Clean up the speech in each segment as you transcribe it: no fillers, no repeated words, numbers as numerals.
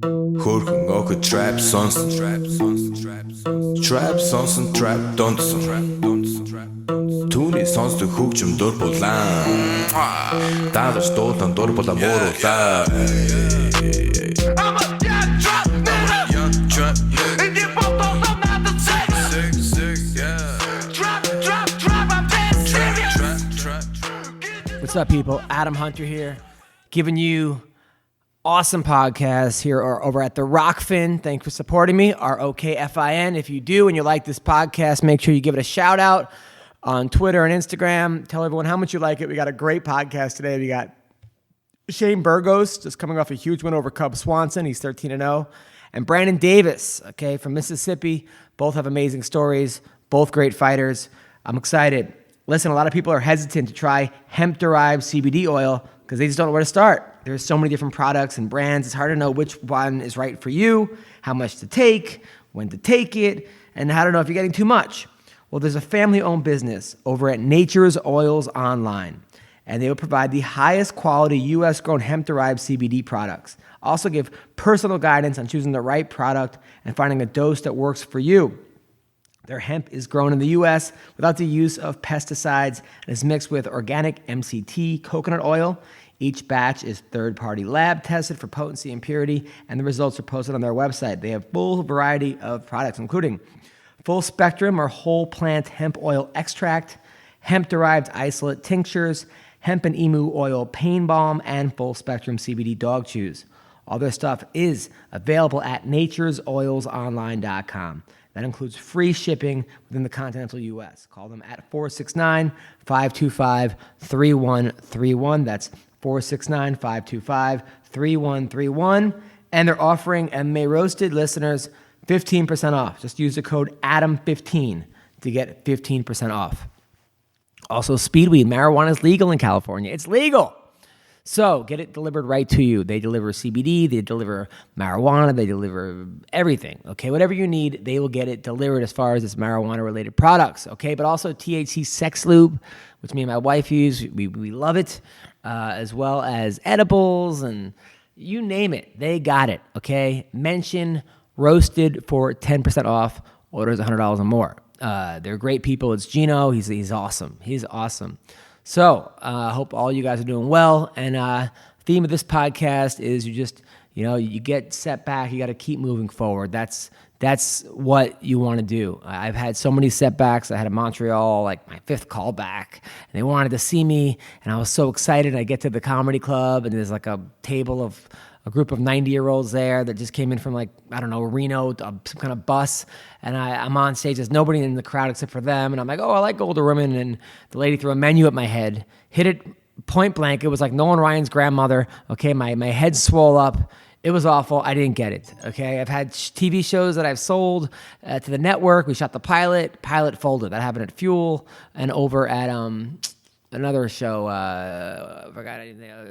Хөрхөн охид trap сонсон Trap сонсон trap донсон Түүний сонсдог хөгжим дур булаан Даалж дуулан дур булаа мууруулаа I'm a young trap nigga Young trap nigga And you both don't know not to say Sick, yeah Trap, I'm dead serious What's up, people? Adam Hunter here, giving you awesome podcasts here or over at the Rockfin. Thanks for supporting me, ROKFIN. If you do and you like this podcast, make sure you give it a shout out on Twitter and Instagram. Tell everyone how much you like it. We got a great podcast today. We got Shane Burgos, just coming off a huge win over Cub Swanson. He's 13-0. And Brandon Davis, okay, from Mississippi. Both have amazing stories, both great fighters. I'm excited. Listen, a lot of people are hesitant to try hemp-derived CBD oil because they just don't know where to start. There's so many different products and brands. It's hard to know which one is right for you, how much to take, when to take it, and how to know if you're getting too much. Well, there's a family-owned business over at Nature's Oils Online, and they will provide the highest quality U.S.-grown hemp-derived CBD products. Also give personal guidance on choosing the right product and finding a dose that works for you. Their hemp is grown in the U.S. without the use of pesticides and is mixed with organic MCT coconut oil. Each batch is third-party lab tested for potency and purity, and the results are posted on their website. They have full variety of products, including full spectrum or whole plant hemp oil extract, hemp-derived isolate tinctures, hemp and emu oil pain balm, and full spectrum CBD dog chews. All their stuff is available at naturesoilsonline.com. That includes free shipping within the continental U.S. Call them at 469-525-3131. That's 469-525-3131. And they're offering MMA Roasted listeners 15% off. Just use the code ADAM15 to get 15% off. Also, Speedweed. Marijuana is legal in California. It's legal. So get it delivered right to you. They deliver CBD, they deliver marijuana, they deliver everything, okay? Whatever you need, they will get it delivered as far as this marijuana-related products, okay? But also THC sex lube, which me and my wife use. We love it, as well as edibles and you name it. They got it, okay? Mention Roasted for 10% off. Orders $100 or more. They're great people. It's Gino. He's awesome. He's awesome. So I hope all you guys are doing well. And theme of this podcast is you get set back. You got to keep moving forward. That's what you want to do. I've had so many setbacks. I had in Montreal, like my 5th call back, and they wanted to see me. And I was so excited. I get to the comedy club, and there's like a table of a group of 90-year-olds there that just came in from Reno, some kind of bus. And I'm on stage. There's nobody in the crowd except for them. And I'm like, oh, I like older women. And the lady threw a menu at my head, hit it point blank. It was like Nolan Ryan's grandmother. Okay, my head swole up. It was awful. I didn't get it. Okay, I've had TV shows that I've sold to the network. We shot the pilot. Pilot folded. That happened at Fuel and over at another show,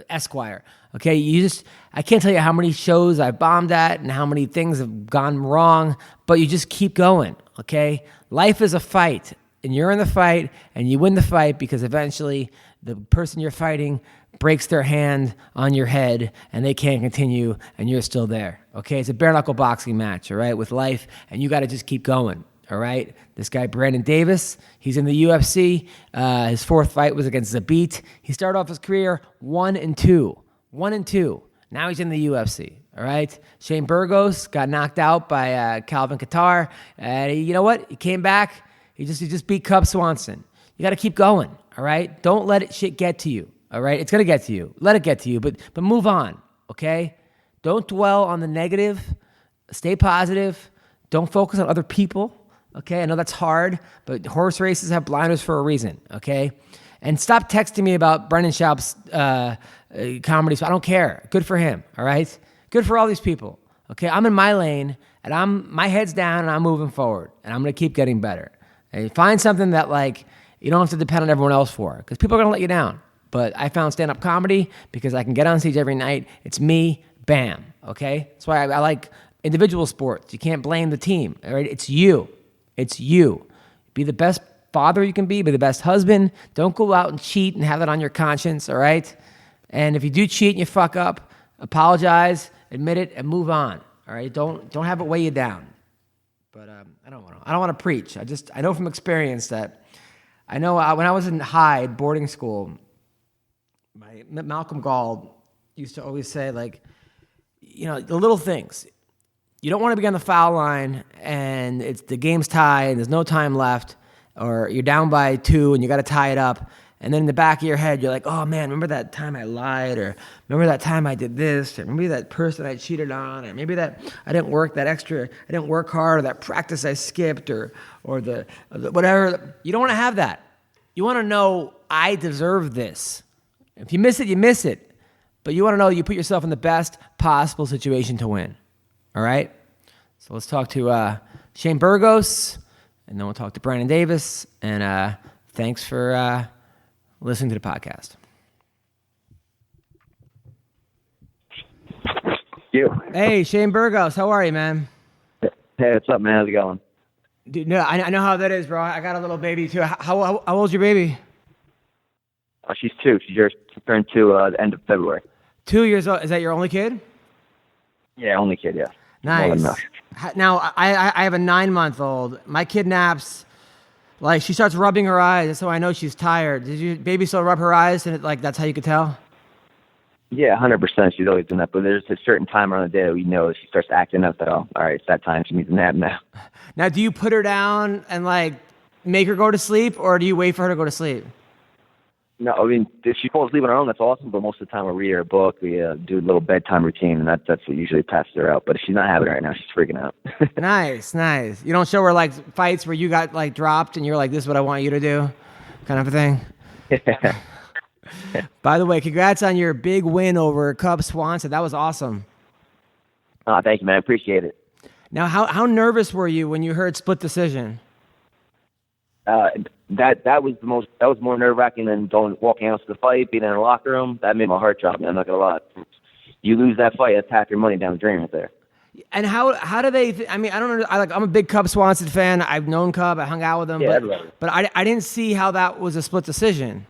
Esquire. Okay, I can't tell you how many shows I bombed at and how many things have gone wrong, but you just keep going, okay? Life is a fight, and you're in the fight, and you win the fight because eventually the person you're fighting breaks their hand on your head, and they can't continue, and you're still there, okay? It's a bare-knuckle boxing match, all right, with life, and you got to just keep going. All right, this guy, Brandon Davis, he's in the UFC. His 4th fight was against Zabit. He started off his career 1-2. 1-2. Now he's in the UFC. All right. Shane Burgos got knocked out by Calvin Kattar. You know what? He came back. He just beat Cub Swanson. You got to keep going. All right. Don't let shit get to you. All right. It's gonna get to you. Let it get to you. But move on. Okay. Don't dwell on the negative. Stay positive. Don't focus on other people. Okay, I know that's hard, but horse races have blinders for a reason, okay? And stop texting me about Brendan Schaub's comedy. I don't care. Good for him, all right? Good for all these people, okay? I'm in my lane, and my head's down, and I'm moving forward, and I'm going to keep getting better. And find something that, you don't have to depend on everyone else for, because people are going to let you down. But I found stand-up comedy because I can get on stage every night. It's me, bam, okay? That's why I like individual sports. You can't blame the team, all right? It's you. It's you. Be the best father you can be the best husband. Don't go out and cheat and have that on your conscience, all right? And if you do cheat and you fuck up, apologize admit it, and move on. All right, don't have it weigh you down. But I don't want to preach. I know from experience that when I was in Hyde boarding school, Malcolm Gall used to always say, like, the little things. You don't want to be on the foul line and the game's tied and there's no time left, or you're down by 2 and you got to tie it up. And then in the back of your head, you're like, oh man, remember that time I lied, or remember that time I did this, or maybe that person I cheated on, or maybe that I didn't work hard, or that practice I skipped, or the whatever. You don't want to have that. You want to know, I deserve this. If you miss it, you miss it. But you want to know you put yourself in the best possible situation to win. All right? So let's talk to Shane Burgos, and then we'll talk to Brandon Davis. And thanks for listening to the podcast. Hey, Shane Burgos, how are you, man? Hey, what's up, man? How's it going? Dude, no, I know how that is, bro. I got a little baby, too. How old's your baby? She's 2. She just turned 2 at the end of February. 2 years old. Is that your only kid? Yeah, only kid, yeah. Nice. Now, I have a 9-month-old. My kid naps. Like, she starts rubbing her eyes, so I know she's tired. Did your baby still rub her eyes, and that's how you could tell? Yeah, 100%. She's always done that. But there's a certain time around the day that we know that she starts acting up that, all right, it's that time. She needs a nap now. Now, do you put her down and, make her go to sleep, or do you wait for her to go to sleep? No, I mean, if she falls asleep on her own, that's awesome. But most of the time, we read her a book. We do a little bedtime routine, and that's what usually passes her out. But if she's not having it right now, she's freaking out. Nice. You don't show her, fights where you got, dropped, and you're like, this is what I want you to do, kind of a thing? By the way, congrats on your big win over Cub Swanson. That was awesome. Oh, thank you, man. I appreciate it. Now, how nervous were you when you heard split decision? That was more nerve-wracking than walking out to the fight, being in the locker room. That made my heart drop, man. I'm not gonna lie. You lose that fight, that's half your money down the drain right there. And how do they? I mean, I don't know. I'm a big Cub Swanson fan. I've known Cub. I hung out with him. Yeah, but I didn't see how that was a split decision.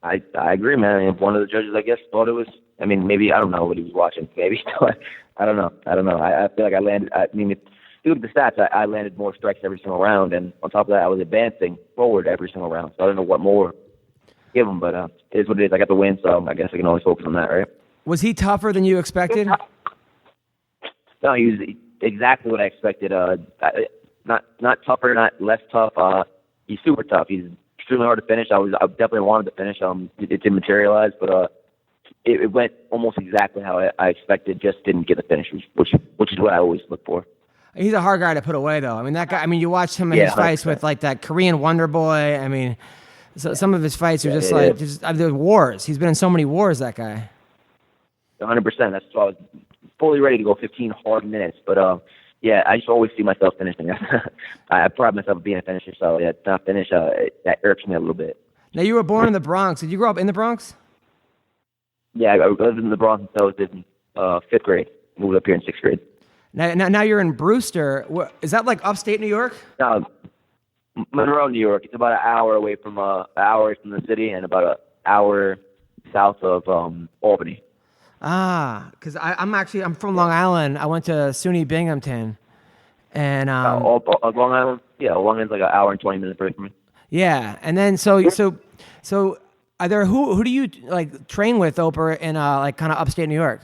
I agree, man. I mean, one of the judges, I guess, thought it was. I mean, maybe I don't know what he was watching. Maybe I don't know. I feel like I landed. I mean, if you look at the stats, I landed more strikes every single round, and on top of that, I was advancing forward every single round. So I don't know what more to give him, but it is what it is. I got the win, so I guess I can always focus on that, right? Was he tougher than you expected? No, he was exactly what I expected. Not tougher, not less tough. He's super tough. He's extremely hard to finish. I definitely wanted to finish. It didn't materialize, but it went almost exactly how I expected. Just didn't get the finish, which is what I always look for. He's a hard guy to put away, though. I mean, that guy. I mean, you watched him in his fights with that Korean Wonder Boy. I mean, so some of his fights are just they're wars. He's been in so many wars. That guy. 100%. That's why I was fully ready to go 15 hard minutes. But I just always see myself finishing. I pride myself on being a finisher. So to not finish, that irks me a little bit. Now, you were born in the Bronx. Did you grow up in the Bronx? Yeah, I lived in the Bronx until I was in 5th grade. Moved up here in 6th grade. Now you're in Brewster. Is that upstate New York? No, Monroe, New York. It's about an hour away from the city, and about an hour south of Albany. Because I'm from Long Island. I went to SUNY Binghamton, and Long Island. Yeah, Long Island's like an hour and 20 minutes away from me. Yeah, and then so are there who do you train with over in kind of upstate New York?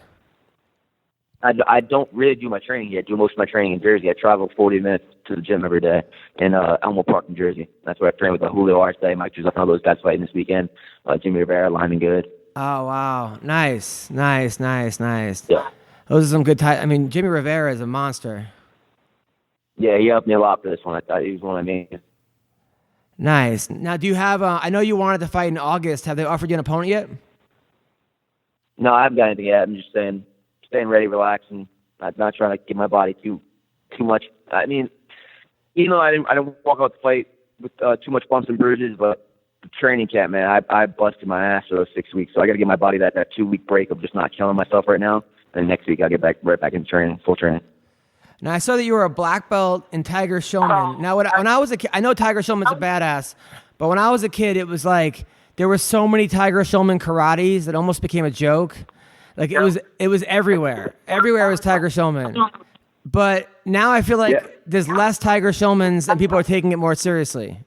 I don't really do my training yet. I do most of my training in Jersey. I travel 40 minutes to the gym every day in Elmwood Park, New Jersey. That's where I train with Julio Arce, Mike Joseph, all those guys fighting this weekend. Jimmy Rivera, Lyman Good. Oh, wow. Nice. Yeah. Those are some good I mean, Jimmy Rivera is a monster. Yeah, he helped me a lot for this one. I thought he was one I mean. Nice. Now, do you have, I know you wanted to fight in August. Have they offered you an opponent yet? No, I haven't got anything yet. I'm just staying ready, relaxing. I'm not trying to give my body too much. I mean, even though I didn't walk out the fight with too much bumps and bruises, but the training camp, man, I busted my ass for those 6 weeks. So I got to give my body that 2-week break of just not killing myself right now. And next week I'll get right back into training, full training. Now, I saw that you were a black belt in Tiger Schulman. Now, when I was a kid, I know Tiger Schulman's a badass, but when I was a kid, it was like there were so many Tiger Schulman karates that almost became a joke. Like it was everywhere. Everywhere was Tiger Schulman. But now I feel like there's less Tiger Schulmans and people are taking it more seriously.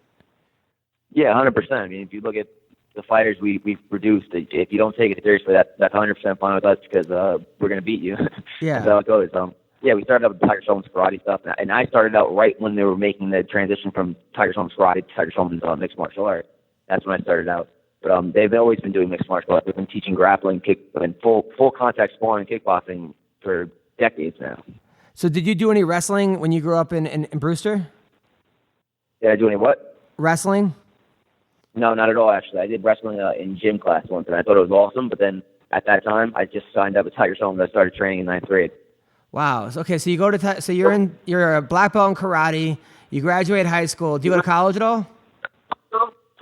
Yeah, 100%. I mean, if you look at the fighters we've produced, if you don't take it seriously, that's 100% fine with us because we're going to beat you. Yeah. That's how it goes. We started out with Tiger Schulman's karate stuff, and I started out right when they were making the transition from Tiger Schulman's karate to Tiger Schulman's mixed martial art. That's when I started out. But they've always been doing mixed martial arts. They've been teaching grappling, and full contact sparring, kickboxing for decades now. So did you do any wrestling when you grew up in Brewster? Did I do any what? Wrestling? No, not at all, actually. I did wrestling in gym class once, and I thought it was awesome. But then at that time, I just signed up with Tiger Schulman. I started training in 9th grade. Wow. Okay, so you go to so you're a black belt in karate. You graduate high school. Do you go to college at all?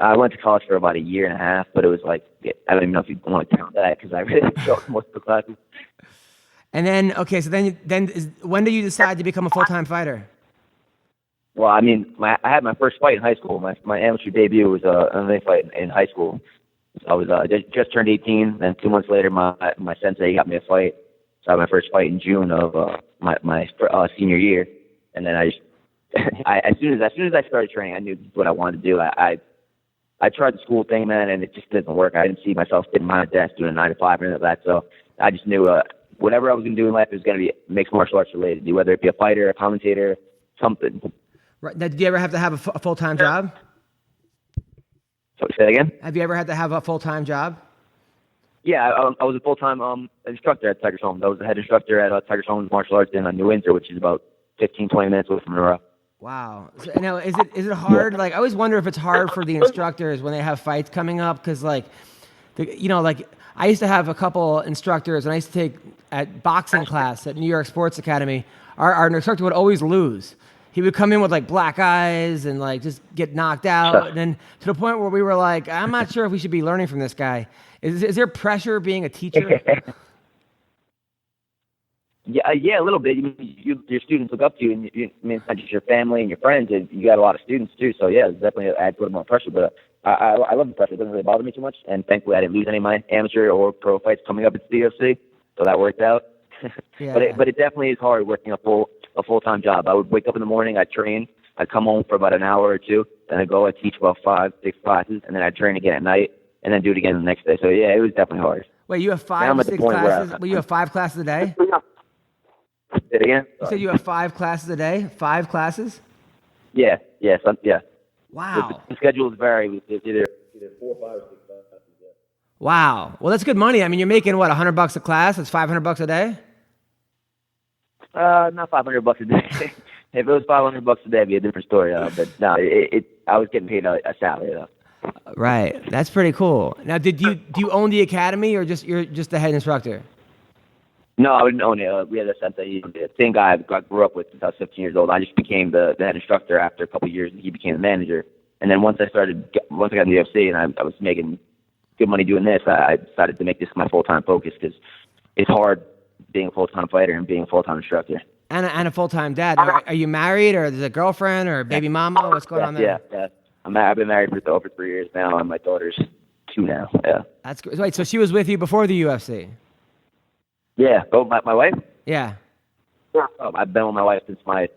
I went to college for about a year and a half, but it was like, I don't even know if you want to count that because I really didn't show up most of the classes. And then, okay, so then when do you decide to become a full-time fighter? Well, I mean, I had my first fight in high school. My amateur debut was an MMA fight in high school. I was just turned 18, then 2 months later, my sensei got me a fight. So I had my first fight in June of my senior year, and then as soon as I started training, I knew what I wanted to do. I tried the school thing, man, and it just didn't work. I didn't see myself sitting behind a desk doing a 9 to 5 or anything like that. So I just knew whatever I was going to do in life was going to be mixed martial arts related, whether it be a fighter, a commentator, something. Right. Now, did you ever have to have a full-time job? So say that again? Have you ever had to have a full-time job? Yeah, I was a full-time instructor at Tiger Schulman. I was the head instructor at Tiger Schulman's Martial Arts in New Windsor, which is about 15, 20 minutes away from Monroe. Wow. So, now, is it hard? Like, I always wonder if it's hard for the instructors when they have fights coming up, because I used to have a couple instructors, and I used to take at boxing class at New York Sports Academy. Our instructor would always lose. He would come in with like black eyes and like just get knocked out, and then to the point where we were like, I'm not sure if we should be learning from this guy. Is there pressure being a teacher? Yeah, a little bit. Your students look up to you, and I mean, it's not just your family and your friends. And you got a lot of students too, so yeah, it definitely adds a little more pressure. But I love the pressure. It doesn't really bother me too much, and thankfully, I didn't lose any of my amateur or pro fights coming up at the UFC, so that worked out. Yeah. But it definitely is hard working a full-time job. I would wake up in the morning, I'd train, I'd come home for about an hour or two, then I'd go, I'd teach about 5, 6 classes, and then I'd train again at night, and then do it again the next day. So yeah, it was definitely hard. Wait, you have 5 or 6 classes? You have 5 classes a day? Say it again? You said you have 5 classes a day? 5 classes? Yeah. Wow. The schedules vary. It's either 4, 5, or 6 classes. Yeah. Wow. Well, that's good money. I mean, you're making what, $100 a class? That's $500 a day? Not $500 a day. If it was $500 a day, it'd be a different story. But no, I was getting paid a salary though. Right. That's pretty cool. Now, do you own the academy, or you're just the head instructor? No, I didn't own it. We had a sensei, the same guy I grew up with since I was 15 years old. I just became the head instructor after a couple of years, and he became the manager. And then once I got in the UFC and I was making good money doing this, I decided to make this my full-time focus because it's hard being a full-time fighter and being a full-time instructor. And a full-time dad. Are you married, or is it a girlfriend, or a baby mama? What's going on there? Yeah. I've been married for over 3 years now, and my daughter's 2 now. Yeah. That's great. Wait, so she was with you before the UFC? Yeah. Oh, my wife? Yeah. I've been with my wife since my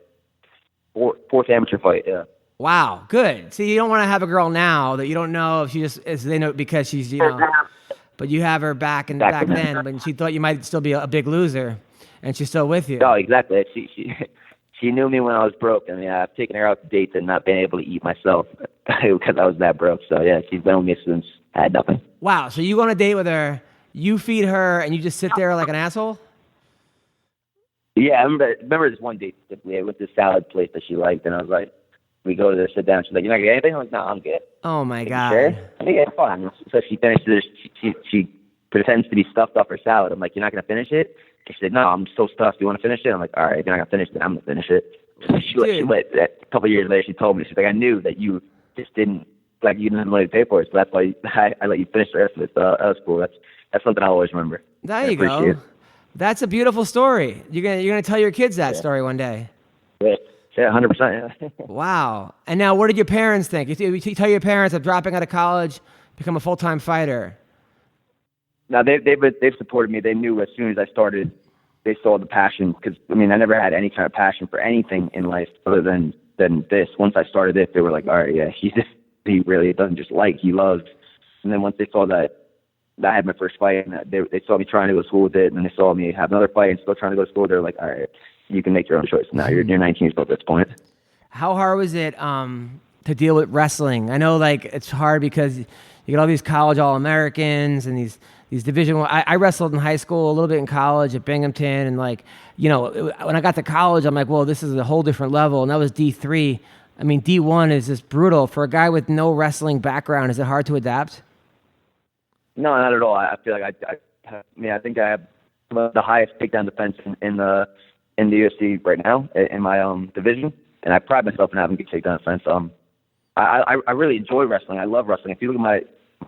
fourth amateur fight. Yeah. Wow. Good. See, you don't want to have a girl now that you don't know if she just is. They know because she's but you have her back then when she thought you might still be a big loser, and she's still with you. Oh, exactly. She knew me when I was broke. I mean, I've taken her out to dates and not been able to eat myself because I was that broke. So yeah, she's been with me since I had nothing. Wow. So you go on a date with her, you feed her, and you just sit there like an asshole? Yeah, I remember this one date specifically. I went to this salad place that she liked, and I was like, we go to there, sit down. She's like, "You're not gonna get anything?" I'm like, "No, I'm good." Oh my God. Sure? I think it's fine. So she finished it. She pretends to be stuffed up her salad. I'm like, "You're not gonna finish it?" And she said, "No, I'm so stuffed. You want to finish it?" I'm like, "All right, if you're not gonna finish it, I'm gonna finish it." She a couple of years later, she told me, she's like, "I knew that you just didn't you didn't have money to pay for it, so that's why I let you finish the rest of it." So that was cool. That's something I'll always remember. There you go. That's a beautiful story. You're gonna tell your kids that story one day. Yeah, 100%. Yeah. Wow. And now, what did your parents think? You tell your parents I'm dropping out of college, become a full-time fighter. Now they've supported me. They knew as soon as I started, they saw the passion, because I mean I never had any kind of passion for anything in life other than this. Once I started this, they were like, all right, yeah, he really doesn't just like, he loves. And then once they saw that I had my first fight, and they saw me trying to go to school with it, and then they saw me have another fight and still trying to go to school, they're like, all right, you can make your own choice now. You're 19 years old at this point. How hard was it to deal with wrestling? I know like it's hard because you get all these college All-Americans and these Division I. I wrestled in high school, a little bit in college at Binghamton, and like, you know, when I got to college, I'm like, well, this is a whole different level, and that was D3. I mean, D1 is just brutal. For a guy with no wrestling background, is it hard to adapt? No, not at all. I feel like I think I have the highest takedown defense in the UFC right now in my division, and I pride myself in having good takedown defense. I really enjoy wrestling. I love wrestling. If you look at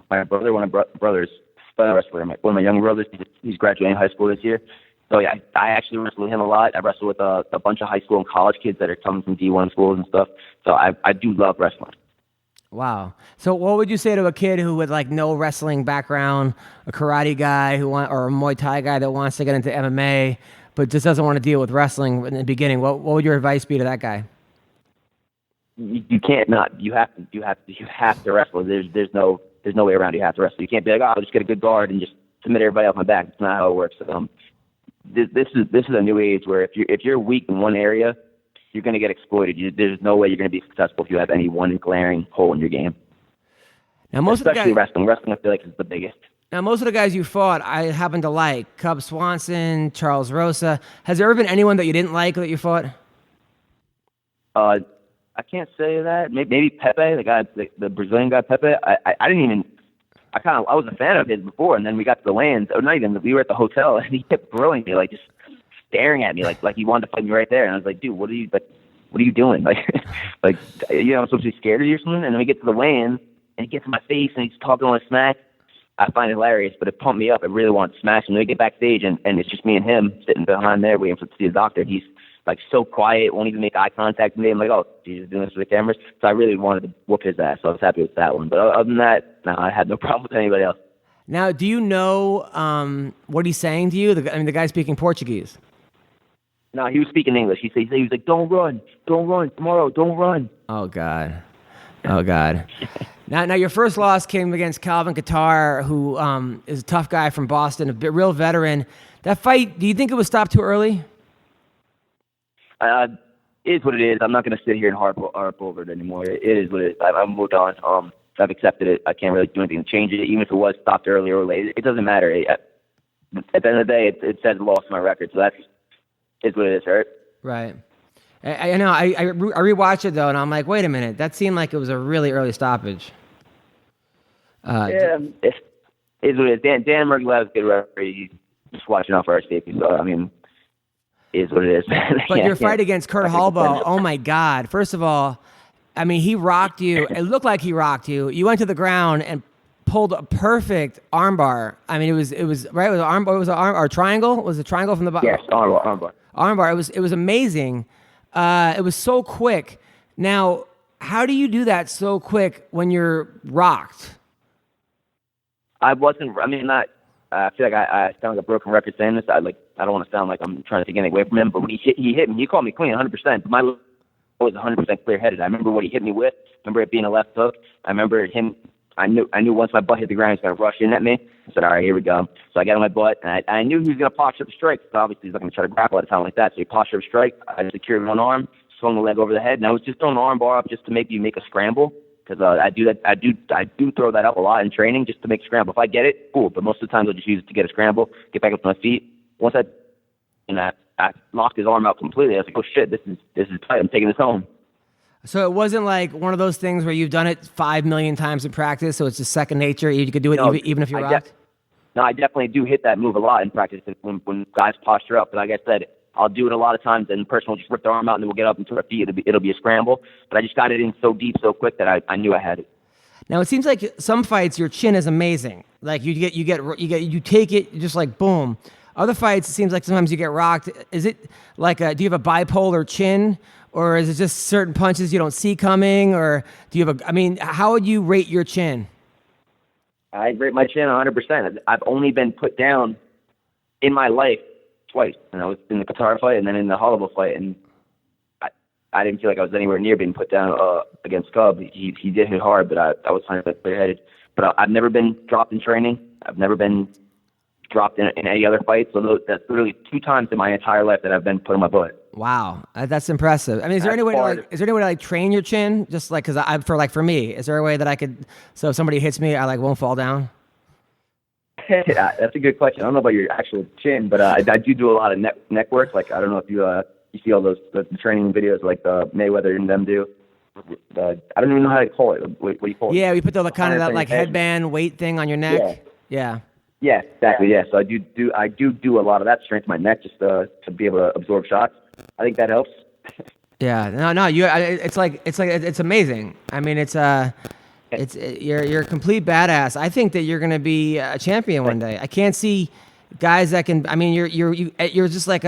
my brother, one of my brothers, wrestler, one of my younger brothers, he's graduating high school this year. So yeah, I actually wrestle with him a lot. I wrestle with a bunch of high school and college kids that are coming from D1 schools and stuff. So I do love wrestling. Wow. So what would you say to a kid who with like no wrestling background, a karate guy or a Muay Thai guy that wants to get into MMA, but just doesn't want to deal with wrestling in the beginning? What would your advice be to that guy? You can't not. You have to wrestle. There's no way around it. You have to wrestle. You can't be like, oh, I'll just get a good guard and just submit everybody off my back. It's not how it works. This is a new age where if you're weak in one area, you're going to get exploited. There's no way you're going to be successful if you have any one glaring hole in your game. Now, especially wrestling. Wrestling, I feel like, is the biggest. Now, most of the guys you fought, I happen to like. Cub Swanson, Charles Rosa. Has there ever been anyone that you didn't like that you fought? I can't say that. Maybe Pepe, the guy, the Brazilian guy, Pepe. I didn't even. I was a fan of his before, and then we got to the lands. Or not even. We were at the hotel, and he kept grilling me, like just staring at me, like he wanted to fight me right there. And I was like, dude, what are you doing? Like, I'm supposed to be scared of you or something? And then we get to the lands, and he gets in my face, and he's talking all this smack. I find it hilarious, but it pumped me up. I really wanted to smash him. And we get backstage, and it's just me and him sitting behind there waiting to see the doctor. He's like so quiet, won't even make eye contact with me. I'm like, oh, he's doing this with the cameras. So I really wanted to whoop his ass. So I was happy with that one. But other than that, no, I had no problem with anybody else. Now, do you know what he's saying to you? The guy's speaking Portuguese. No, he was speaking English. He was like, don't run tomorrow, don't run. Oh God. Now your first loss came against Calvin Kattar, who is a tough guy from Boston, a real veteran. That fight, do you think it was stopped too early? It is what it is. I'm not going to sit here and harp over it anymore. It is what it is. I've moved on. I've accepted it. I can't really do anything to change it, even if it was stopped early or late. It doesn't matter. At the end of the day, it says loss in my record, so that's is what it is, right? Right. I know. I rewatched it though, and I'm like, wait a minute. That seemed like it was a really early stoppage. Yeah, it is what it is. Dan Murgulev's a good referee. He's just watching out for our safety. So I mean, it is what it is. But your fight against Kurt Hallbaugh, oh my God! First of all, I mean, he rocked you. It looked like he rocked you. You went to the ground and pulled a perfect armbar. I mean, it was right. It was an armbar. It was an arm or triangle. Was a triangle from the bottom? Yes, armbar. Armbar. It was amazing. It was so quick. Now, how do you do that so quick when you're rocked? I wasn't. I mean, not. I feel like I sound like a broken record saying this. I don't want to sound like I'm trying to take anything away from him. But when he hit me, he called me clean 100%. But my was 100% clear-headed. I remember what he hit me with. I remember it being a left hook. I remember him. I knew once my butt hit the ground, he was going to rush in at me. I said, all right, here we go. So I got on my butt, and I knew he was going to posture up a strike. So obviously, he's not going to try to grapple at a time like that. So he postured up a strike. I secured one arm, swung the leg over the head, and I was just throwing the arm bar up just to maybe make a scramble. Because I do that. I do throw that up a lot in training just to make a scramble. If I get it, cool. But most of the times I'll just use it to get a scramble, get back up to my feet. Once I knocked his arm out completely, I was like, oh shit, this is tight. I'm taking this home. So it wasn't like one of those things where you've done it 5 million times in practice, so it's just second nature. You could do it even if you're rocked? No, I definitely do hit that move a lot in practice when guys posture up. But like I said, I'll do it a lot of times, and the person will just rip their arm out, and then we'll get up into our feet. It'll be a scramble. But I just got it in so deep, so quick that I knew I had it. Now it seems like some fights your chin is amazing. Like you take it just like boom. Other fights it seems like sometimes you get rocked. Is it like do you have a bipolar chin? Or is it just certain punches you don't see coming? Or do you have how would you rate your chin? I rate my chin 100%. I've only been put down in my life twice, and I was in the Qatar fight and then in the Holloway fight, and I didn't feel like I was anywhere near being put down against Cub. He did hit hard, but I was kind of clear-headed. But I've never been dropped in training. I've never been dropped in any other fight. So that's literally 2 times in my entire life that I've been put on my butt. Wow, that's impressive. I mean, is there any way to train your chin? Just like, because for me, is there a way that I could, so if somebody hits me, I won't fall down? That's a good question. I don't know about your actual chin, but I do a lot of neck work. Like, I don't know if you see all those the training videos like the Mayweather and them do. I don't even know how to call it. What do you call it? Yeah, we put the kind of that like headband weight thing on your neck. Yeah. Yeah, exactly. Yeah, so I do a lot of that to strengthen my neck just to be able to absorb shots. I think that helps. Yeah, no, it's amazing. I mean, you're a complete badass. I think that you're gonna be a champion one day. I can't see guys that can. I mean, you're just like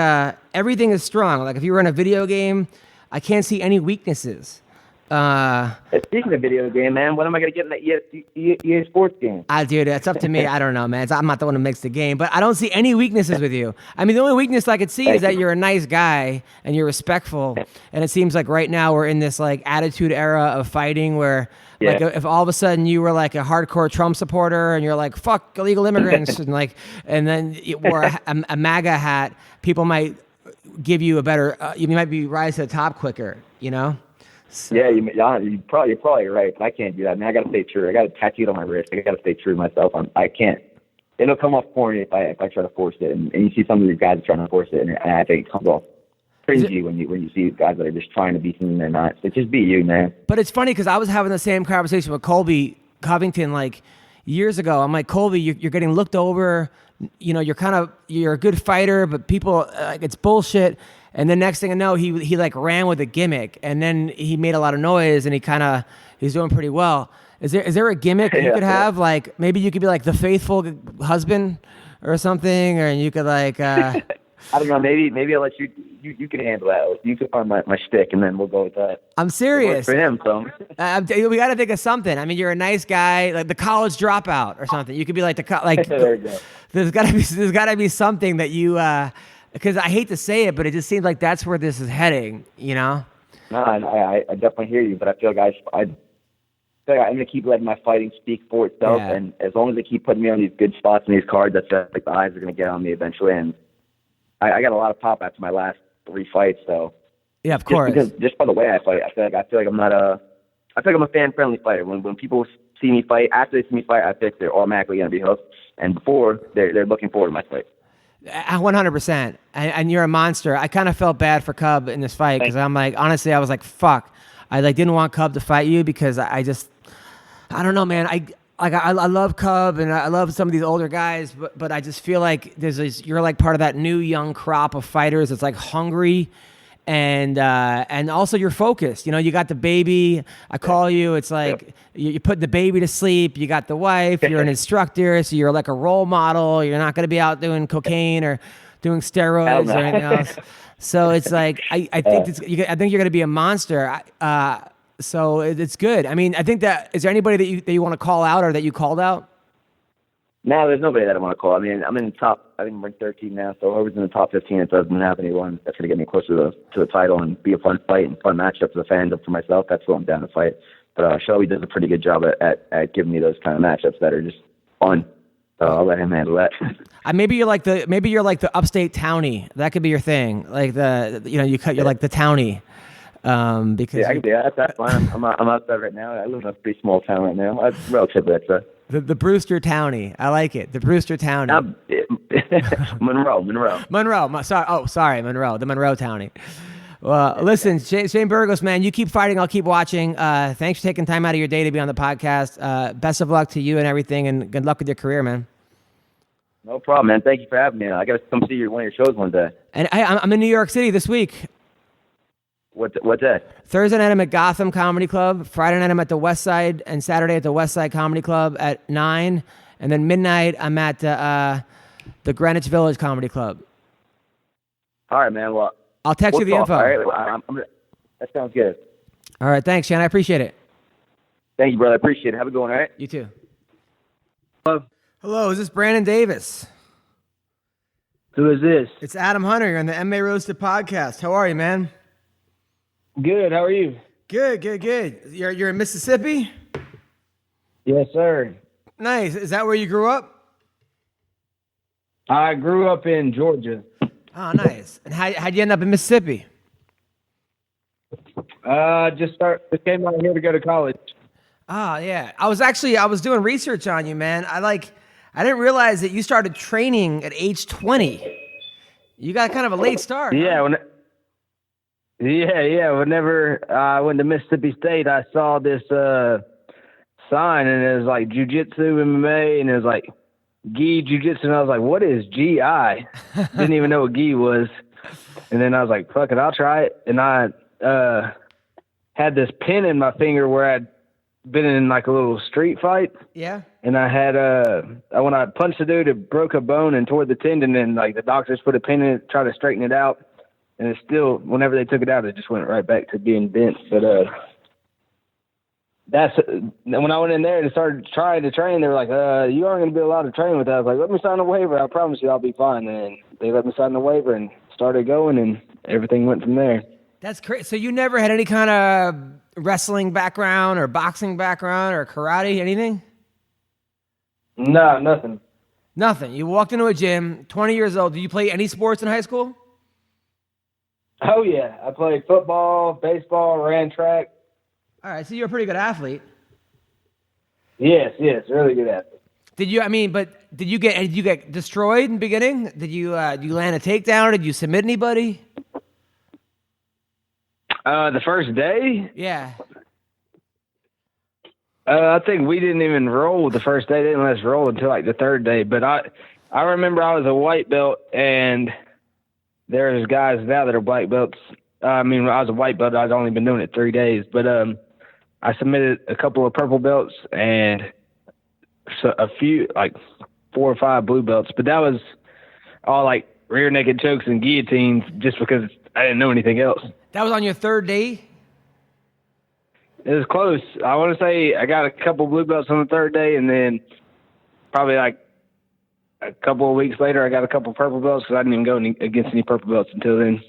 everything is strong. Like if you were in a video game, I can't see any weaknesses. Speaking of video game, man, when am I gonna get in that EA Sports game? Dude, it's up to me. I don't know, man. I'm not the one who makes the game, but I don't see any weaknesses with you. I mean, the only weakness I could see is that you're a nice guy and you're respectful. And it seems like right now we're in this like attitude era of fighting where like if all of a sudden you were like a hardcore Trump supporter and you're like fuck illegal immigrants and then you wore a MAGA hat, people might give you a better. You might be rise to the top quicker. You know. So. Yeah, you're probably right, but I can't do that. I mean, I got to stay true. I got it tattooed on my wrist. I got to stay true to myself. I can't. It'll come off corny if I try to force it. And you see some of these guys trying to force it, and I think it comes off cringy when you see guys that are just trying to be something they're not. So just be you, man. But it's funny because I was having the same conversation with Colby Covington like years ago. I'm like, Colby, you're getting looked over. You know, you're a good fighter, but people it's bullshit. And then next thing I know, he like ran with a gimmick, and then he made a lot of noise, and he's doing pretty well. Is there a gimmick you could have? Like maybe you could be like the faithful husband or something, or you could like. I don't know. Maybe I'll let you can handle that. You can find my shtick, and then we'll go with that. I'm serious. For him, so. We got to think of something. I mean, you're a nice guy, like the college dropout or something. You could be like there you go. There's got to be something that you. Because I hate to say it, but it just seems like that's where this is heading, you know? No, I definitely hear you, but I feel like I'm going to keep letting my fighting speak for itself, and as long as they keep putting me on these good spots and these cards, I feel like the eyes are going to get on me eventually, and I got a lot of pop after my last 3 fights, so. Yeah, of course. Just by the way I fight, I feel like I'm not I feel like I'm a fan-friendly fighter. When people see me fight, after they see me fight, I feel like they're automatically going to be hooked, and before, they're looking forward to my fight. 100%, and you're a monster. I kind of felt bad for Cub in this fight because I'm like, honestly, I was like, fuck. I like didn't want Cub to fight you because I don't know, man. I love Cub and I love some of these older guys, but I just feel like you're like part of that new young crop of fighters that's like hungry. And also you're focused. You know, you got the baby. I call you. It's like you're putting the baby to sleep. You got the wife. You're an instructor, so you're like a role model. You're not going to be out doing cocaine or doing steroids or anything else. So it's like I think you're going to be a monster. So it's good. I mean, I think that is there anybody that you want to call out or that you called out? No, there's nobody that I want to call. I mean, I'm in the top. I think I'm ranked 13 now, so whoever's in the top 15, it doesn't have anyone that's going to get me closer to the title and be a fun fight and fun matchup for the fans and for myself. That's what I'm down to fight. But Shelby does a pretty good job at giving me those kind of matchups that are just fun. So I'll let him handle that. Maybe you're like the upstate townie. That could be your thing. Like you're like the townie. Because that's fine. I'm outside right now. I live in a pretty small town right now. I'm relatively outside. The Brewster Townie. I like it. The Brewster Townie. Monroe. Sorry, Monroe. The Monroe Townie. Well, listen, Shane Burgos, man, you keep fighting. I'll keep watching. Thanks for taking time out of your day to be on the podcast. Best of luck to you and everything, and good luck with your career, man. No problem, man. Thank you for having me. I got to come see one of your shows one day. And I'm in New York City this week. What's that? Thursday night I'm at Gotham Comedy Club. Friday night I'm at the West Side, and Saturday at the West Side Comedy Club at 9. And then midnight I'm at the Greenwich Village Comedy Club. All right, man. Well, I'll text you the info. All right, that sounds good. All right, thanks, Shannon. I appreciate it. Thank you, brother. I appreciate it. Have a good one, all right? You too. Hello, is this Brandon Davis? Who is this? It's Adam Hunter. You're on the MMA Roasted Podcast. How are you, man? Good. How are you? Good. You're in Mississippi? Yes, sir. Nice. Is that where you grew up? I grew up in Georgia. Oh, nice. And how'd you end up in Mississippi? Just came out here to go to college. Oh, yeah. I was doing research on you, man. I didn't realize that you started training at age 20. You got kind of a late start. Yeah. Huh? Whenever I went to Mississippi State, I saw this sign, and it was like Jiu-Jitsu, MMA, and it was like gi Jiu-Jitsu, and I was like, what is GI? Didn't even know what gi was. And then I was like, fuck it, I'll try it. And I had this pin in my finger where I'd been in like a little street fight. Yeah. And I had when I punched the dude, it broke a bone and tore the tendon, and like the doctors put a pin in it, try to straighten it out. And it still, whenever they took it out, it just went right back to being bent. But that's when I went in there and started trying to train. They were like, "You aren't going to be allowed to train with that." I was like, "Let me sign a waiver. I promise you, I'll be fine." And they let me sign the waiver and started going, and everything went from there. That's crazy. So you never had any kind of wrestling background or boxing background or karate, anything? No, nothing. Nothing. You walked into a gym, 20 years old. Did you play any sports in high school? Oh yeah, I played football, baseball, ran track. All right, so you're a pretty good athlete. Yes, really good athlete. Did you get destroyed in the beginning? Did you land a takedown? Or did you submit anybody? The first day? Yeah. I think we didn't even roll the first day. They didn't let us roll until like the third day. But I remember I was a white belt, and there's guys now that are black belts. I mean, I was a white belt. I'd only been doing it 3 days. But I submitted a couple of purple belts and a few, like 4 or 5 blue belts. But that was all like rear naked chokes and guillotines just because I didn't know anything else. That was on your third day? It was close. I want to say I got a couple blue belts on the third day, and then probably like a couple of weeks later, I got a couple purple belts because I didn't even go against any purple belts until then.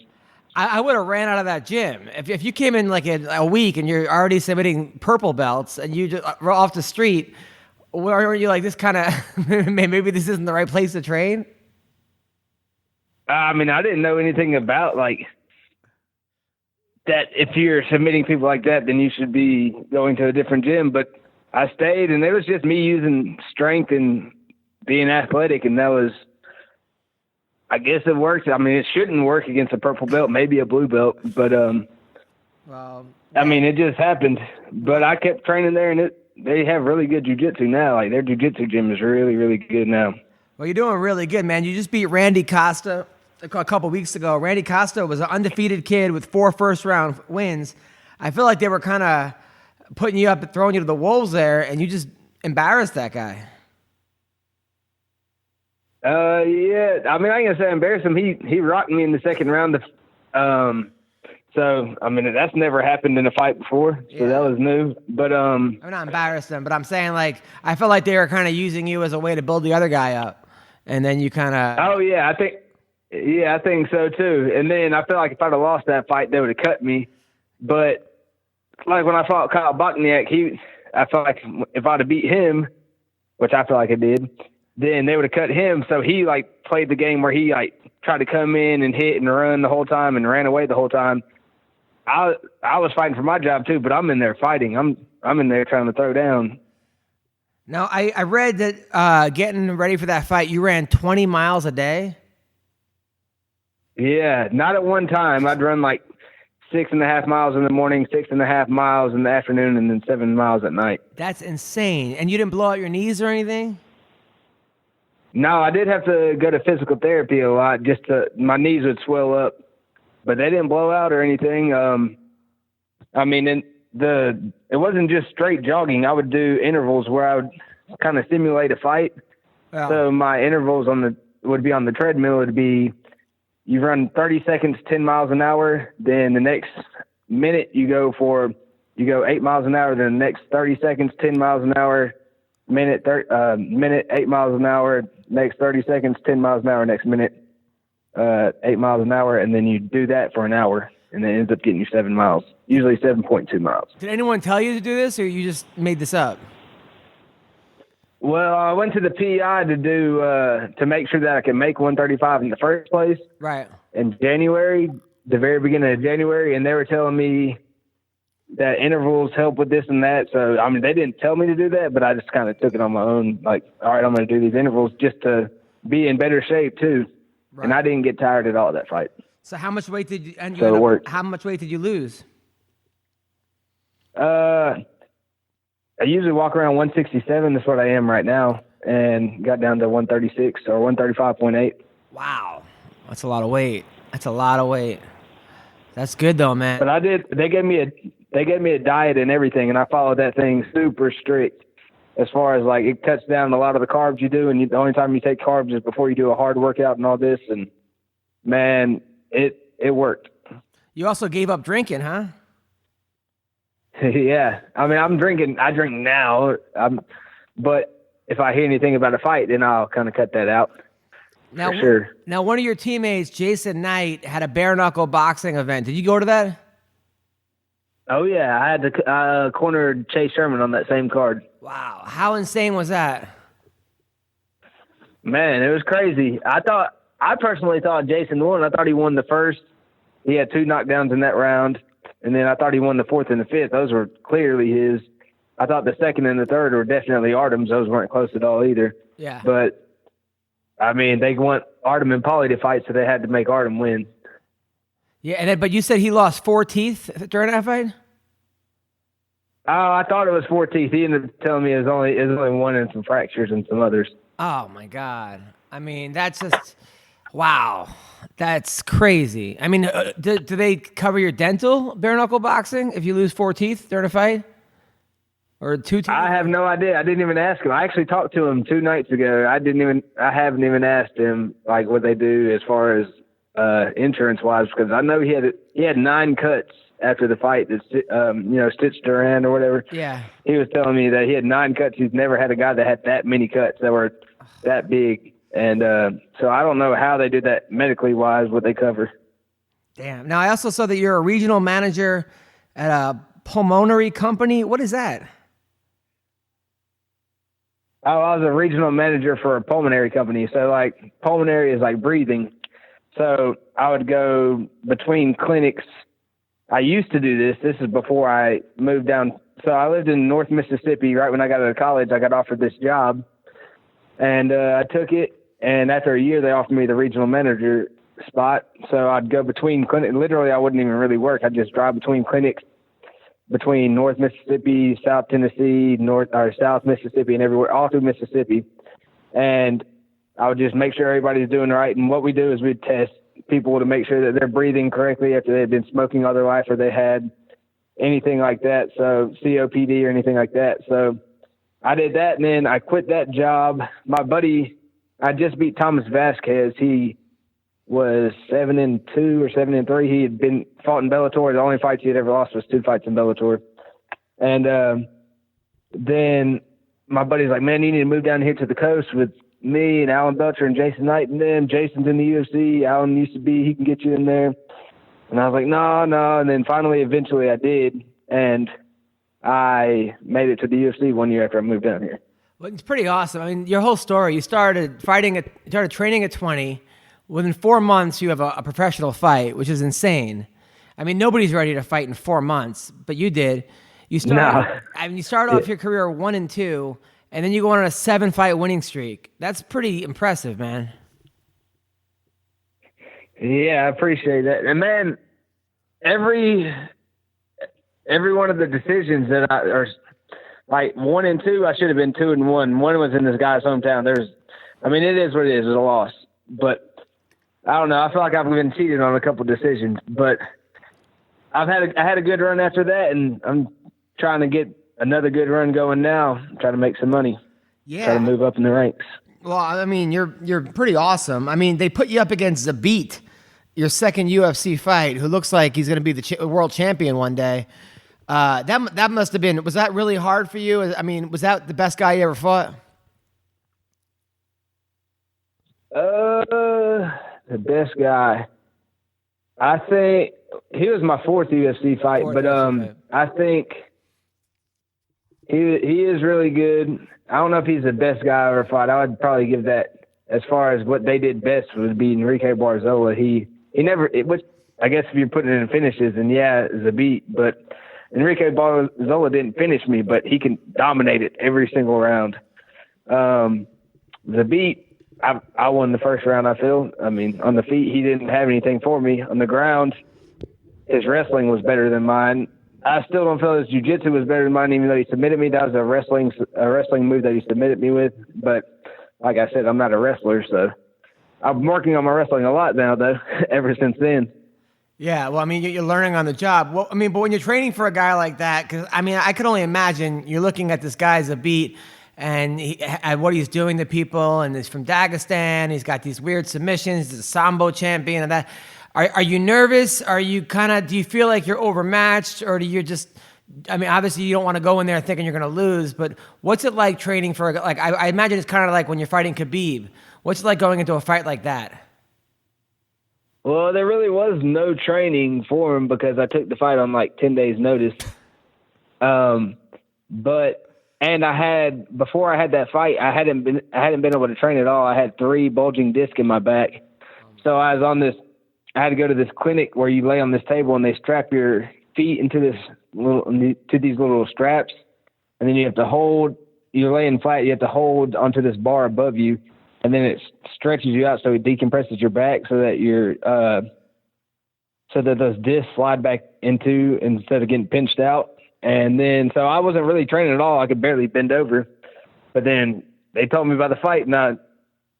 I would have ran out of that gym. If you came in like in a week and you're already submitting purple belts and you just were off the street, were you like, this kind of, maybe this isn't the right place to train? I mean, I didn't know anything about like that. If you're submitting people like that, then you should be going to a different gym. But I stayed, and it was just me using strength and being athletic, and that was, I guess it worked. I mean, it shouldn't work against a purple belt, maybe a blue belt, but Well, I mean, it just happened. But I kept training there, and they have really good jiu-jitsu now. Like, their jiu-jitsu gym is really, really good now. well, you're doing really good, man. You just beat Randy Costa a couple weeks ago. Randy Costa was an undefeated kid with 4 first-round wins. I feel like they were kind of putting you up, throwing you to the wolves there, and you just embarrassed that guy. Yeah. I mean, I ain't gonna say embarrass him. He rocked me in the second round. So I mean, that's never happened in a fight before. So that was new. But I'm not embarrassed them, but I'm saying like I feel like they were kind of using you as a way to build the other guy up, and then you kind of. Oh yeah, I think so too. And then I feel like if I'd have lost that fight, they would have cut me. But like when I fought Kyle Bochniak, I felt like if I'd have beat him, which I feel like I did, then they would have cut him. So he like played the game where he like tried to come in and hit and run the whole time and ran away the whole time. I was fighting for my job too, but I'm in there fighting. I'm in there trying to throw down. Now I read that getting ready for that fight, you ran 20 miles a day. Yeah, not at one time. I'd run like 6.5 miles in the morning, 6.5 miles in the afternoon, and then 7 miles at night. That's insane. And you didn't blow out your knees or anything? No, I did have to go to physical therapy a lot. My knees would swell up, but they didn't blow out or anything. I mean, it wasn't just straight jogging. I would do intervals where I would kind of simulate a fight. Wow. So my intervals would be on the treadmill. It'd be you run 30 seconds, 10 miles an hour. Then the next minute you go 8 miles an hour. Then the next 30 seconds, 10 miles an hour. minute 8 miles an hour, next 30 seconds 10 miles an hour, next minute 8 miles an hour, and then you do that for an hour, and it ends up getting you 7 miles, usually 7.2 miles. Did anyone tell you to do this, or you just made this up? Well, I went to the PI to make sure that I could make 135 in the first place. Right. In January, the very beginning of January, and they were telling me that intervals help with this and that. So, I mean, they didn't tell me to do that, but I just kind of took it on my own. Like, all right, I'm going to do these intervals just to be in better shape too. Right. And I didn't get tired at all that fight. So how much weight did you? And so it worked. How much weight did you lose? I usually walk around 167. That's what I am right now, and got down to 136 or 135.8. Wow, that's a lot of weight. That's good though, man. But They gave me a diet and everything, and I followed that thing super strict. As far as like it cuts down a lot of the carbs you do, and the only time you take carbs is before you do a hard workout and all this. And man, it worked. You also gave up drinking, huh? Yeah, I mean, I drink now, but if I hear anything about a fight, then I'll kind of cut that out. Now, for sure. Now, one of your teammates, Jason Knight, had a bare knuckle boxing event. Did you go to that? Oh yeah, I had to corner Chase Sherman on that same card. Wow, how insane was that? Man, it was crazy. I personally thought Jason won. I thought he won the first. He had 2 knockdowns in that round. And then I thought he won the 4th and the 5th. Those were clearly his. I thought the 2nd and the 3rd were definitely Artem's. Those weren't close at all either. Yeah. But, I mean, they want Artem and Paulie to fight, so they had to make Artem win. Yeah, but you said he lost 4 teeth during that fight? Oh, I thought it was 4 teeth. He ended up telling me it was only 1 and some fractures and some others. Oh, my God. I mean, that's just... Wow, that's crazy. I mean, do they cover your dental bare knuckle boxing if you lose 4 teeth during a fight? Or 2 teeth? I have no idea. I didn't even ask him. I actually talked to him 2 nights ago. I haven't even asked him like what they do as far as insurance wise, because I know he had 9 cuts after the fight that stitched Duran or whatever. Yeah. He was telling me that he had 9 cuts. He's never had a guy that had that many cuts that were that big. And so I don't know how they do that medically wise, what they cover. Damn. Now, I also saw that you're a regional manager at a pulmonary company. What is that? Oh, I was a regional manager for a pulmonary company. So, like, pulmonary is like breathing. So I would go between clinics. I used to do this. This is before I moved down. So I lived in North Mississippi. Right when I got out of college, I got offered this job. And I took it. And after a year, they offered me the regional manager spot. So I'd go between clinics. Literally, I wouldn't even really work. I'd just drive between clinics, between North Mississippi, South Tennessee, South Mississippi, and everywhere, all through Mississippi. And I would just make sure everybody's doing right. And what we do is we'd test people to make sure that they're breathing correctly after they've been smoking all their life or they had anything like that. So COPD or anything like that. So I did that, and then I quit that job. My buddy, I just beat Thomas Vasquez. He was 7-2 or 7-3. He had been fought in Bellator. The only fights he had ever lost was 2 fights in Bellator. And then my buddy's like, man, you need to move down here to the coast with me and Alan Belcher and Jason Knight and them. Jason's in the UFC. Alan used to be. He can get you in there. And I was like, no. And then finally, eventually I did. And I made it to the UFC 1 year after I moved down here. Well, it's pretty awesome. I mean, your whole story, you started training at 20. Within 4 months, you have a professional fight, which is insane. I mean, nobody's ready to fight in 4 months, but you did. You started off your career 1-2, and then you go on a 7-fight winning streak. That's pretty impressive, man. Yeah, I appreciate that. And man, every one of the decisions that are like 1 and 2, I should have been 2 and 1. One was in this guy's hometown. It is what it is. It's a loss, but I don't know. I feel like I've been cheated on a couple of decisions, but I had a good run after that, and I'm trying to get another good run going now. Try to make some money. Yeah. Try to move up in the ranks. Well, I mean, you're pretty awesome. I mean, they put you up against Zabit, your second UFC fight, who looks like he's going to be the world champion one day. That must have been. Was that really hard for you? I mean, was that the best guy you ever fought? The best guy. I think he was my fourth UFC fight, I think he is really good. I don't know if he's the best guy I ever fought. I would probably give that, as far as what they did best, would be Enrique Barzola. He never, which I guess if you're putting it in finishes, then yeah, it's a beat. But Enrique Barzola didn't finish me, but he can dominate it every single round. The beat, I won the first round, I feel. I mean, on the feet, he didn't have anything for me. On the ground, his wrestling was better than mine. I still don't feel his jiu-jitsu was better than mine, even though he submitted me. That was a wrestling move that he submitted me with. But like I said, I'm not a wrestler, so I'm working on my wrestling a lot now, though, ever since then. Yeah, well, I mean, you're learning on the job. Well, I mean, but when you're training for a guy like that, because, I mean, I could only imagine you're looking at this guy as a beat, and what he's doing to people, and he's from Dagestan, he's got these weird submissions, he's a Sambo champion, and that. Are you nervous? Are you do you feel like you're overmatched, or do you just, I mean, obviously you don't want to go in there thinking you're going to lose, but what's it like training for, like, I imagine it's kind of like when you're fighting Khabib. What's it like going into a fight like that? Well, there really was no training for him because I took the fight on like 10 days notice. Before I had that fight, I hadn't been able to train at all. I had 3 bulging discs in my back. So I had to go to this clinic where you lay on this table and they strap your feet into these little straps. And then you you're laying flat, you have to hold onto this bar above you. And then it stretches you out so it decompresses your back so that so that those discs slide back into instead of getting pinched out. And then, so I wasn't really training at all. I could barely bend over. But then they told me about the fight, and I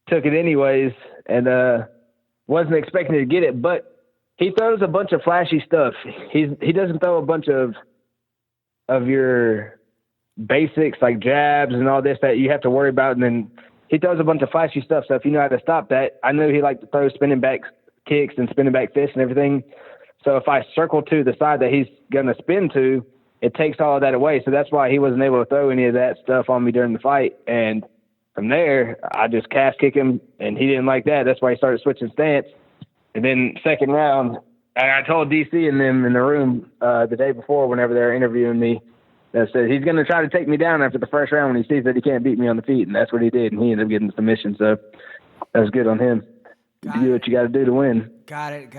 took it anyways, and wasn't expecting to get it. But he throws a bunch of flashy stuff. He doesn't throw a bunch of your basics like jabs and all this that you have to worry about. And then he throws a bunch of flashy stuff. So if you know how to stop that, I knew he liked to throw spinning back kicks and spinning back fists and everything. So if I circle to the side that he's going to spin to, it takes all of that away. So that's why he wasn't able to throw any of that stuff on me during the fight. And from there, I just calf kick him, and he didn't like that. That's why he started switching stance. And then second round, I told DC and them in the room the day before whenever they were interviewing me, that said he's going to try to take me down after the first round when he sees that he can't beat me on the feet. And that's what he did, and he ended up getting the submission. So that was good on him. You do what you got to do to win. Got it.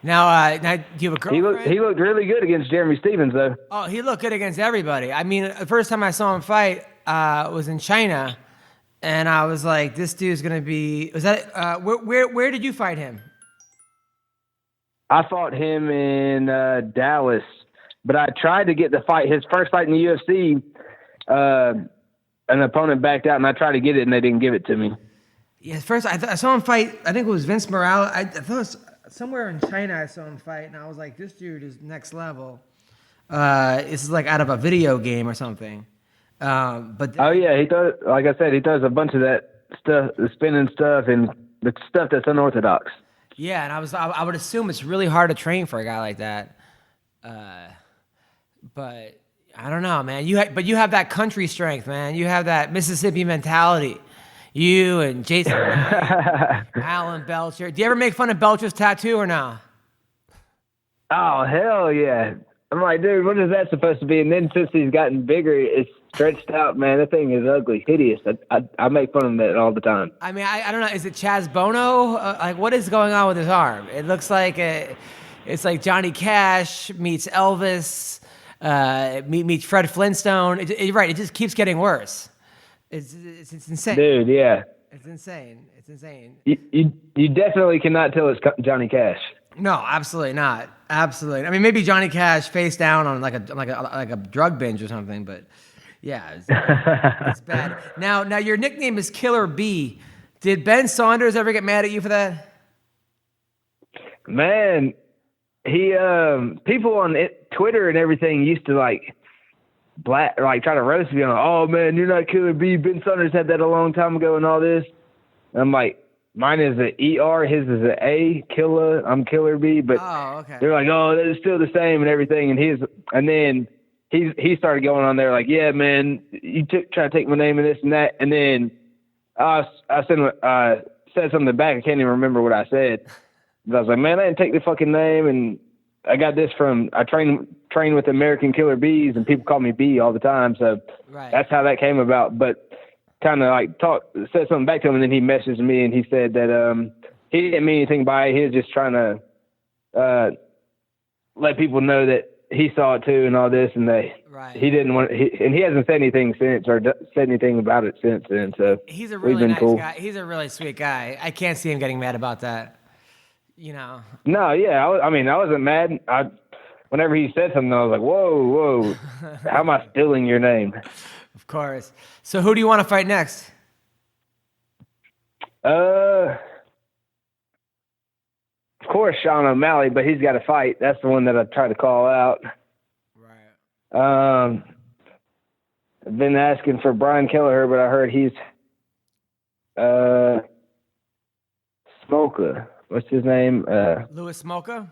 Now, do you have a girlfriend? He looked really good against Jeremy Stevens, though. Oh, he looked good against everybody. I mean, the first time I saw him fight was in China, and I was like, "This dude's gonna be." Was that where did you fight him? I fought him in Dallas, but I tried to get his first fight in the UFC. An opponent backed out, and I tried to get it, and they didn't give it to me. Yeah, first I saw him fight. I think it was Vince Morales. I thought it was somewhere in China. I saw him fight, and I was like, "This dude is next level." This is like out of a video game or something. Oh yeah, he does. Like I said, he does a bunch of that stuff, the spinning stuff, and the stuff that's unorthodox. Yeah, and I would assume it's really hard to train for a guy like that. But I don't know, man. You have that country strength, man. You have that Mississippi mentality. You and Jason, Alan Belcher. Do you ever make fun of Belcher's tattoo or no? Oh hell yeah! I'm like, dude, what is that supposed to be? And then since he's gotten bigger, it's stretched out, man. That thing is ugly, hideous. I make fun of that all the time. I mean, I don't know. Is it Chaz Bono? Like, what is going on with his arm? It looks like it's like Johnny Cash meets Elvis, meets Fred Flintstone. Right, it just keeps getting worse. It's insane. Dude, yeah. It's insane. You definitely cannot tell it's Johnny Cash. No, absolutely not. Absolutely. I mean, maybe Johnny Cash face down on like a drug binge or something, but yeah, it's bad. Now your nickname is Killer B. Did Ben Saunders ever get mad at you for that? Man, he people on Twitter and everything used to try to roast me on, oh man, you're not Killer B. Ben Saunders had that a long time ago and all this. And I'm like, Mine is an ER, his is an A, Killer. I'm Killer B, but they're like, oh, they're still the same and everything. And then he started going on there like, yeah, man, you try to take my name and this and that. And then I said something back. I can't even remember what I said. But I was like, man, I didn't take the fucking name, and I got this from I train with American Killer Bees, and people call me B all the time. So that's how that came about. But kind of like said something back to him, and then he messaged me and he said that he didn't mean anything by it. He was just trying to let people know that he saw it too and all this, and he didn't want and he hasn't said anything since or said anything about it since then. So he's a really nice guy. He's a really sweet guy. I can't see him getting mad about that. No, yeah. I wasn't mad. Whenever he said something, I was like, whoa, how am I stealing your name? Of course. So who do you want to fight next? Of course, Sean O'Malley, but he's got to fight. That's the one that I tried to call out. Right. I've been asking for Brian Kelleher, but I heard he's Smoka. What's his name? Louis Smoka?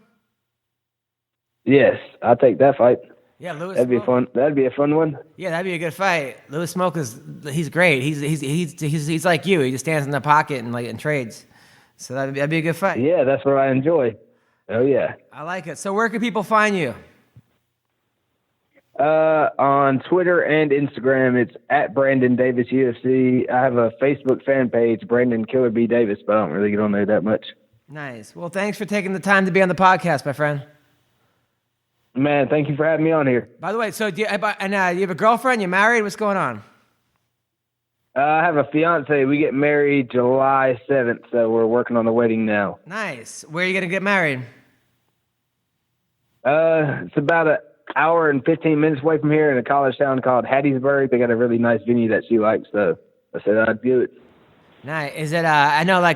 Yes, I'll take that fight. Yeah, Louis. That'd be a fun one. Yeah, that'd be a good fight. Louis he's great. He's like you. He just stands in the pocket and trades. So that'd be a good fight. Yeah, that's what I enjoy. Oh yeah. I like it. So where can people find you? On Twitter and Instagram, it's at Brandon Davis UFC. I have a Facebook fan page, Brandon Killer B Davis, but I don't really get on there that much. Nice. Well, thanks for taking the time to be on the podcast, my friend. Man, thank you for having me on here. By the way, so do you have a girlfriend? You married? What's going on? I have a fiance. We get married July 7th, so we're working on the wedding now. Nice. Where are you going to get married? It's about an hour and 15 minutes away from here in a college town called Hattiesburg. They got a really nice venue that she likes, so I said I'd do it. Nice. Is it, I know, I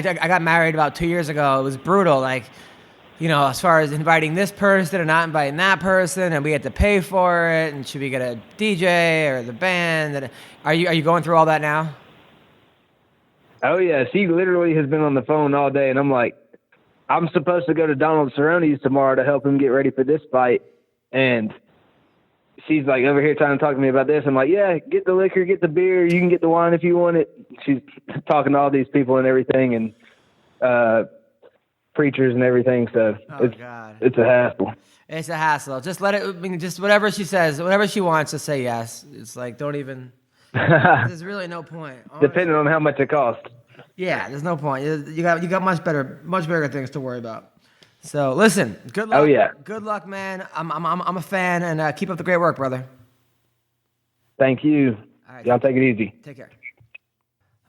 got married about 2 years ago. It was brutal, as far as inviting this person and not inviting that person, and we had to pay for it, and should we get a DJ or the band? And are you going through all that now? Oh, yeah. She literally has been on the phone all day, and I'm like, I'm supposed to go to Donald Cerrone's tomorrow to help him get ready for this fight, and she's like over here trying to talk to me about this. I'm like, yeah, get the liquor, get the beer, you can get the wine if you want it. She's talking to all these people and everything, and preachers and everything, so it's a hassle. It's a hassle. Just let it, just whatever she says, whatever she wants to say yes. It's like, don't even, there's really no point. Honestly. Depending on how much it costs. Yeah, there's no point. You got much bigger things to worry about. So listen, good luck. Oh yeah. Good luck, man. I'm a fan, and keep up the great work, brother. Thank you. All right, y'all take it easy. Take care.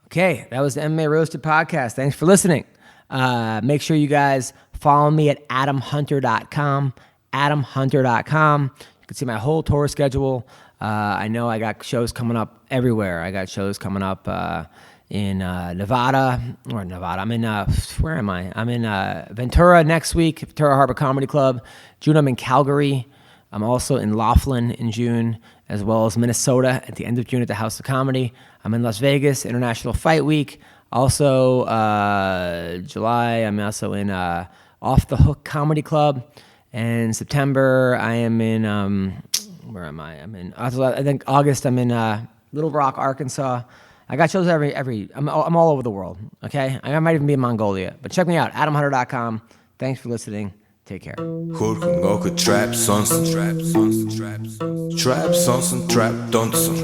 Okay, that was the MMA Roasted Podcast. Thanks for listening. Make sure you guys follow me at adamhunter.com. adamhunter.com. You can see my whole tour schedule. I know I got shows coming up everywhere. I got shows coming up in Nevada. I'm in, where am I? I'm in Ventura next week, Ventura Harbor Comedy Club. June, I'm in Calgary. I'm also in Laughlin in June, as well as Minnesota at the end of June at the House of Comedy. I'm in Las Vegas, International Fight Week. Also, July, I'm also in Off the Hook Comedy Club. And September, I am in, where am I? I think August, I'm in Little Rock, Arkansas. I got shows I'm all over the world, okay? I might even be in Mongolia. But check me out, adamhunter.com. Thanks for listening. Take care. Hurken åker trap sonsen Trap sonsen trap donsen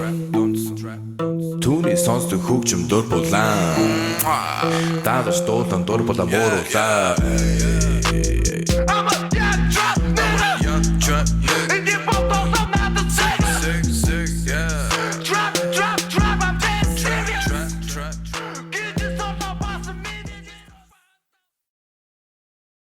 Tuni sons du hukchum dur på land Där står den dur på la moro